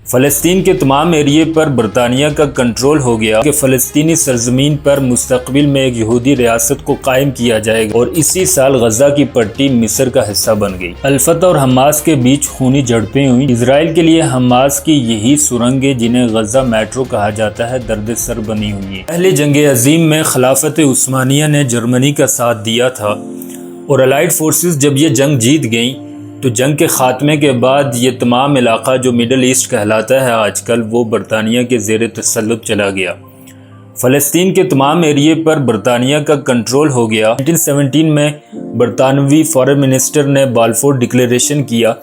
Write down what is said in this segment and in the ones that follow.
فلسطین کے تمام ایریے پر برطانیہ کا کنٹرول ہو گیا کہ فلسطینی سرزمین پر مستقبل میں ایک یہودی ریاست کو قائم کیا جائے گا، اور اسی سال غزہ کی پٹی مصر کا حصہ بن گئی۔ الفتح اور حماس کے بیچ خونی جھڑپیں ہوئیں۔ اسرائیل کے لیے حماس کی یہی سرنگیں، جنہیں غزہ میٹرو کہا جاتا ہے، درد سر بنی ہوئی ہیں۔ پہلی جنگ عظیم میں خلافت عثمانیہ نے جرمنی کا ساتھ دیا تھا، اور الائیڈ فورسز جب یہ جنگ جیت گئیں تو جنگ کے خاتمے کے بعد یہ تمام علاقہ جو مڈل ایسٹ کہلاتا ہے آج کل، وہ برطانیہ کے زیر تسلط چلا گیا۔ فلسطین کے تمام ایریے پر برطانیہ کا کنٹرول ہو گیا۔ 1917 میں برطانوی فارن منسٹر نے بالفور ڈکلیریشن کیا،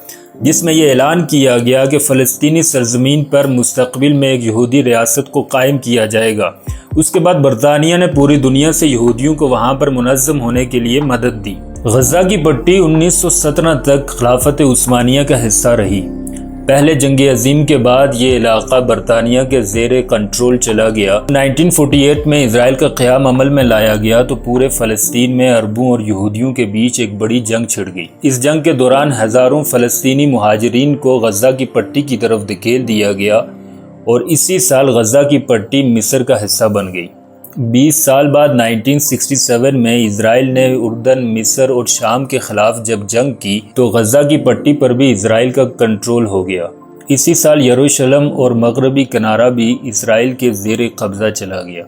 جس میں یہ اعلان کیا گیا کہ فلسطینی سرزمین پر مستقبل میں ایک یہودی ریاست کو قائم کیا جائے گا۔ اس کے بعد برطانیہ نے پوری دنیا سے یہودیوں کو وہاں پر منظم ہونے کے لیے مدد دی۔ غزہ کی پٹی 1917 تک خلافت عثمانیہ کا حصہ رہی۔ پہلے جنگ عظیم کے بعد یہ علاقہ برطانیہ کے زیر کنٹرول چلا گیا۔ 1948 میں اسرائیل کا قیام عمل میں لایا گیا تو پورے فلسطین میں عربوں اور یہودیوں کے بیچ ایک بڑی جنگ چھڑ گئی۔ اس جنگ کے دوران ہزاروں فلسطینی مہاجرین کو غزہ کی پٹی کی طرف دھکیل دیا گیا، اور اسی سال غزہ کی پٹی مصر کا حصہ بن گئی۔ 20 سال بعد 1967 میں اسرائیل نے اردن، مصر اور شام کے خلاف جب جنگ کی تو غزہ کی پٹی پر بھی اسرائیل کا کنٹرول ہو گیا۔ اسی سال یروشلم اور مغربی کنارہ بھی اسرائیل کے زیر قبضہ چلا گیا۔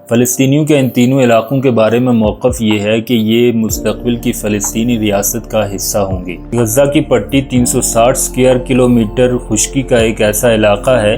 فلسطینیوں کے ان تینوں علاقوں کے بارے میں موقف یہ ہے کہ یہ مستقبل کی فلسطینی ریاست کا حصہ ہوں گے۔ غزہ کی پٹی 360 اسکوائر کلومیٹر خشکی کا ایک ایسا علاقہ ہے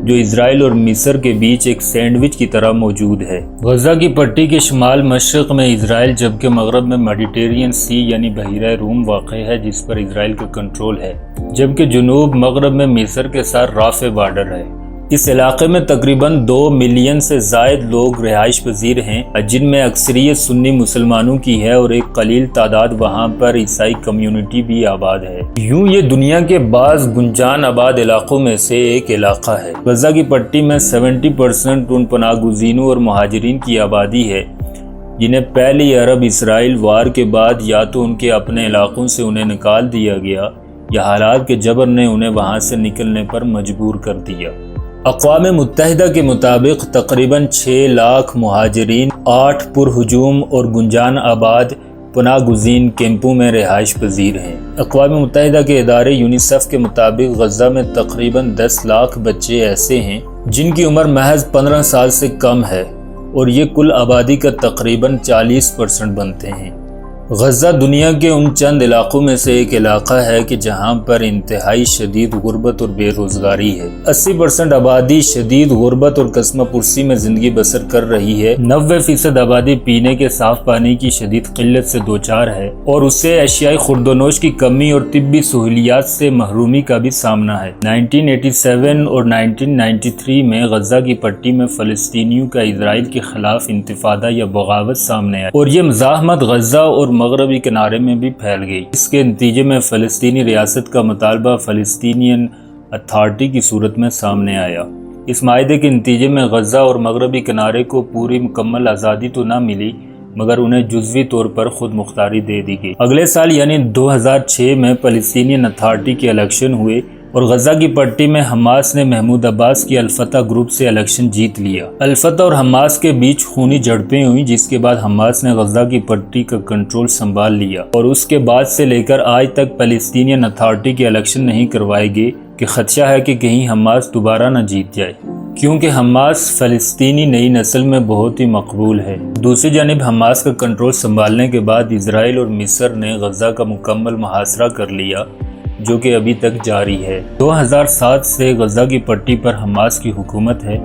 جو اسرائیل اور مصر کے بیچ ایک سینڈوچ کی طرح موجود ہے۔ غزہ کی پٹی کے شمال مشرق میں اسرائیل، جبکہ مغرب میں میڈیٹرینین سی یعنی بحیرہ روم واقع ہے، جس پر اسرائیل کا کنٹرول ہے، جبکہ جنوب مغرب میں مصر کے ساتھ رافع بارڈر ہے۔ اس علاقے میں تقریباً 2 ملین سے زائد لوگ رہائش پذیر ہیں، جن میں اکثریت سنی مسلمانوں کی ہے، اور ایک قلیل تعداد وہاں پر عیسائی کمیونٹی بھی آباد ہے۔ یوں یہ دنیا کے بعض گنجان آباد علاقوں میں سے ایک علاقہ ہے۔ غزہ کی پٹی میں 70% ان پناہ گزینوں اور مہاجرین کی آبادی ہے جنہیں پہلی عرب اسرائیل وار کے بعد یا تو ان کے اپنے علاقوں سے انہیں نکال دیا گیا، یا حالات کے جبر نے انہیں وہاں سے نکلنے پر مجبور کر دیا۔ اقوام متحدہ کے مطابق تقریباً 6 لاکھ مہاجرین 8 پرہجوم اور گنجان آباد پناہ گزین کیمپوں میں رہائش پذیر ہیں۔ اقوام متحدہ کے ادارے یونیسیف کے مطابق غزہ میں تقریباً 10 لاکھ بچے ایسے ہیں جن کی عمر محض 15 سال سے کم ہے، اور یہ کل آبادی کا تقریباً 40% بنتے ہیں۔ غزہ دنیا کے ان چند علاقوں میں سے ایک علاقہ ہے کہ جہاں پر انتہائی شدید غربت اور بے روزگاری ہے۔ 80% آبادی شدید غربت اور کسمہ پرسی میں زندگی بسر کر رہی ہے۔ 90% آبادی پینے کے صاف پانی کی شدید قلت سے دوچار ہے، اور اسے اشیاء خورد و نوش کی کمی اور طبی سہولیات سے محرومی کا بھی سامنا ہے۔ 1987 اور 1993 میں غزہ کی پٹی میں فلسطینیوں کا اسرائیل کے خلاف انتفاضہ یا بغاوت سامنے آئی، اور یہ مزاحمت غزہ اور مغربی کنارے میں بھی پھیل گئی۔ اس کے نتیجے میں فلسطینی ریاست کا مطالبہ فلسطینین اتھارٹی کی صورت میں سامنے آیا۔ اس معاہدے کے نتیجے میں غزہ اور مغربی کنارے کو پوری مکمل آزادی تو نہ ملی، مگر انہیں جزوی طور پر خود مختاری دے دی گئی۔ اگلے سال یعنی 2006 میں فلسطینین اتھارٹی کے الیکشن ہوئے، اور غزہ کی پٹی میں حماس نے محمود عباس کی الفتح گروپ سے الیکشن جیت لیا۔ الفتح اور حماس کے بیچ خونی جھڑپیں ہوئیں، جس کے بعد حماس نے غزہ کی پٹی کا کنٹرول سنبھال لیا، اور اس کے بعد سے لے کر آج تک فلسطینین اتھارٹی کے الیکشن نہیں کروائے گئے کہ خدشہ ہے کہ کہیں حماس دوبارہ نہ جیت جائے، کیونکہ حماس فلسطینی نئی نسل میں بہت ہی مقبول ہے۔ دوسری جانب حماس کا کنٹرول سنبھالنے کے بعد اسرائیل اور مصر نے غزہ کا مکمل محاصرہ کر لیا، جو کہ ابھی تک جاری ہے۔ 2007 سے غزہ کی پٹی پر حماس کی حکومت ہے،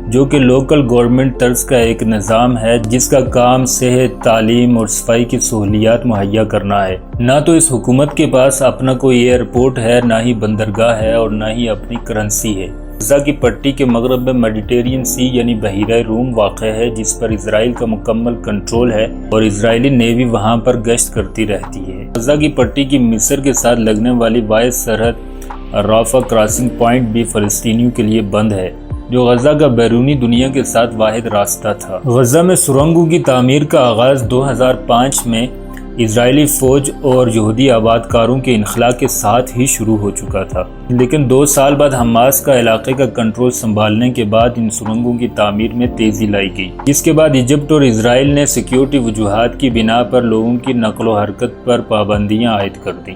جو کہ لوکل گورنمنٹ طرز کا ایک نظام ہے جس کا کام صحت، تعلیم اور صفائی کی سہولیات مہیا کرنا ہے۔ نہ تو اس حکومت کے پاس اپنا کوئی ایئرپورٹ ہے، نہ ہی بندرگاہ ہے، اور نہ ہی اپنی کرنسی ہے۔ غزہ کی پٹی کے مغرب میں میڈیٹرینین سی یعنی بحیرہ روم واقع ہے، جس پر اسرائیل کا مکمل کنٹرول ہے، اور اسرائیلی نیوی وہاں پر گشت کرتی رہتی ہے۔ غزہ کی پٹی کی مصر کے ساتھ لگنے والی واحد سرحد رافع کراسنگ پوائنٹ بھی فلسطینیوں کے لیے بند ہے، جو غزہ کا بیرونی دنیا کے ساتھ واحد راستہ تھا۔ غزہ میں سرنگوں کی تعمیر کا آغاز 2005 میں اسرائیلی فوج اور یہودی آباد کاروں کے انخلا کے ساتھ ہی شروع ہو چکا تھا، لیکن 2 سال بعد حماس کا علاقے کا کنٹرول سنبھالنے کے بعد ان سرنگوں کی تعمیر میں تیزی لائی گئی، جس کے بعد ایجپٹ اور اسرائیل نے سیکیورٹی وجوہات کی بنا پر لوگوں کی نقل و حرکت پر پابندیاں عائد کر دیں۔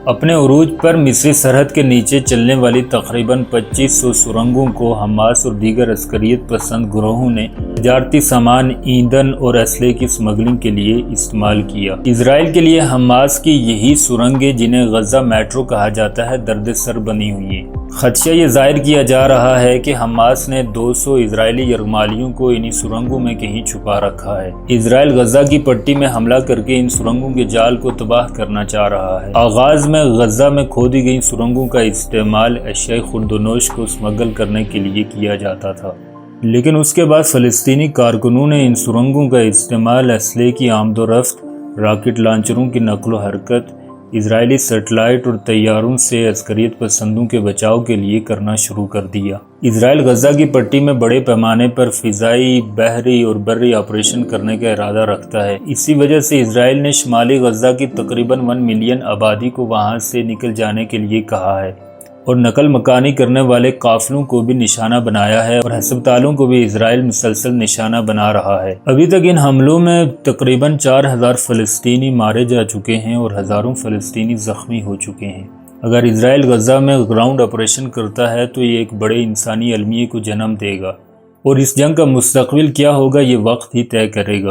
اپنے عروج پر مصری سرحد کے نیچے چلنے والی تقریباً 2500 سرنگوں کو حماس اور دیگر عسکریت پسند گروہوں نے تجارتی سامان، ایندھن اور اسلحے کی سمگلنگ کے لیے استعمال کیا۔ اسرائیل کے لیے حماس کی یہی سرنگیں، جنہیں غزہ میٹرو کہا جاتا ہے، درد سر بنی ہوئی ہیں۔ خدشہ یہ ظاہر کیا جا رہا ہے کہ حماس نے 200 اسرائیلی یرغمالیوں کو انہی سرنگوں میں کہیں چھپا رکھا ہے۔ اسرائیل غزہ کی پٹی میں حملہ کر کے ان سرنگوں کے جال کو تباہ کرنا چاہ رہا ہے۔ آغاز میں غزہ میں کھودی گئی سرنگوں کا استعمال اشیاء خوردونوش کو اسمگل کرنے کے لیے کیا جاتا تھا، لیکن اس کے بعد فلسطینی کارکنوں نے ان سرنگوں کا استعمال اسلحے کی آمد و رفت، راکٹ لانچروں کی نقل و حرکت، اسرائیلی سیٹلائٹ اور طیاروں سے عسکریت پسندوں کے بچاؤ کے لیے کرنا شروع کر دیا۔ اسرائیل غزہ کی پٹی میں بڑے پیمانے پر فضائی، بحری اور بری آپریشن کرنے کا ارادہ رکھتا ہے۔ اسی وجہ سے اسرائیل نے شمالی غزہ کی تقریباً 1 ملین آبادی کو وہاں سے نکل جانے کے لیے کہا ہے، اور نقل مکانی کرنے والے قافلوں کو بھی نشانہ بنایا ہے، اور ہسپتالوں کو بھی اسرائیل مسلسل نشانہ بنا رہا ہے۔ ابھی تک ان حملوں میں تقریباً 4000 فلسطینی مارے جا چکے ہیں اور ہزاروں فلسطینی زخمی ہو چکے ہیں۔ اگر اسرائیل غزہ میں گراؤنڈ آپریشن کرتا ہے تو یہ ایک بڑے انسانی المیے کو جنم دے گا، اور اس جنگ کا مستقبل کیا ہوگا یہ وقت ہی طے کرے گا۔